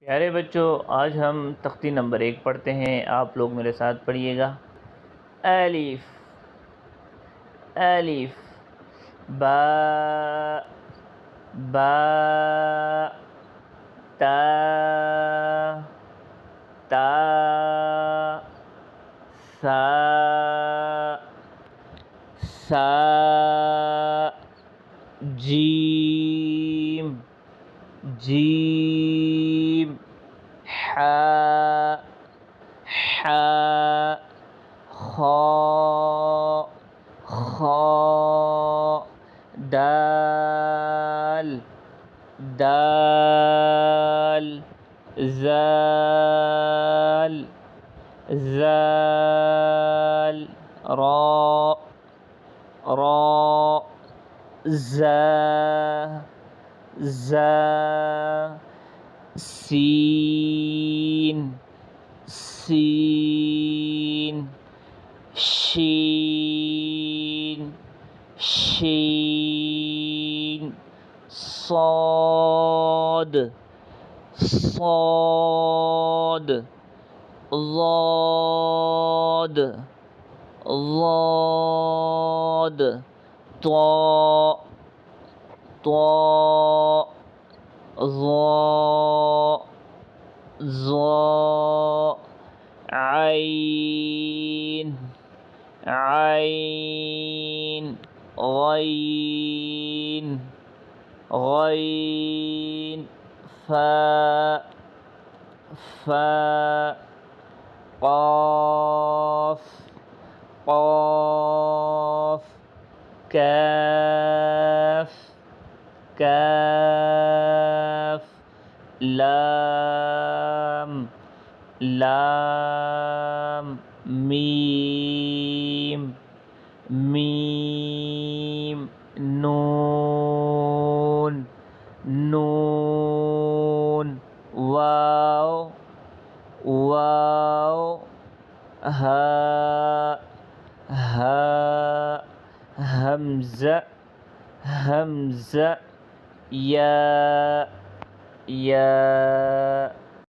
प्यारे बच्चों, आज हम तख्ती नंबर 1 पढ़ते हैं। आप लोग मेरे साथ पढ़िएगा। अलिफ अलिफ, बा बा, ता ता, सा सा, जीम जीम, हा हा, खा खा, दाल दाल, ज़ाल ज़ाल, रा रा, ज़ा ज़ा, सीन सीन, शीन शीन, صاد صاد، ضاد ضاد، طاء طاء، ظاء ظاء، عين عين، غين غين، فاء فاء، قاف قاف، كاف كاف، لام لام، ميم ميم، نون نون، واو واو، ها ها، همزة همزة، يا يا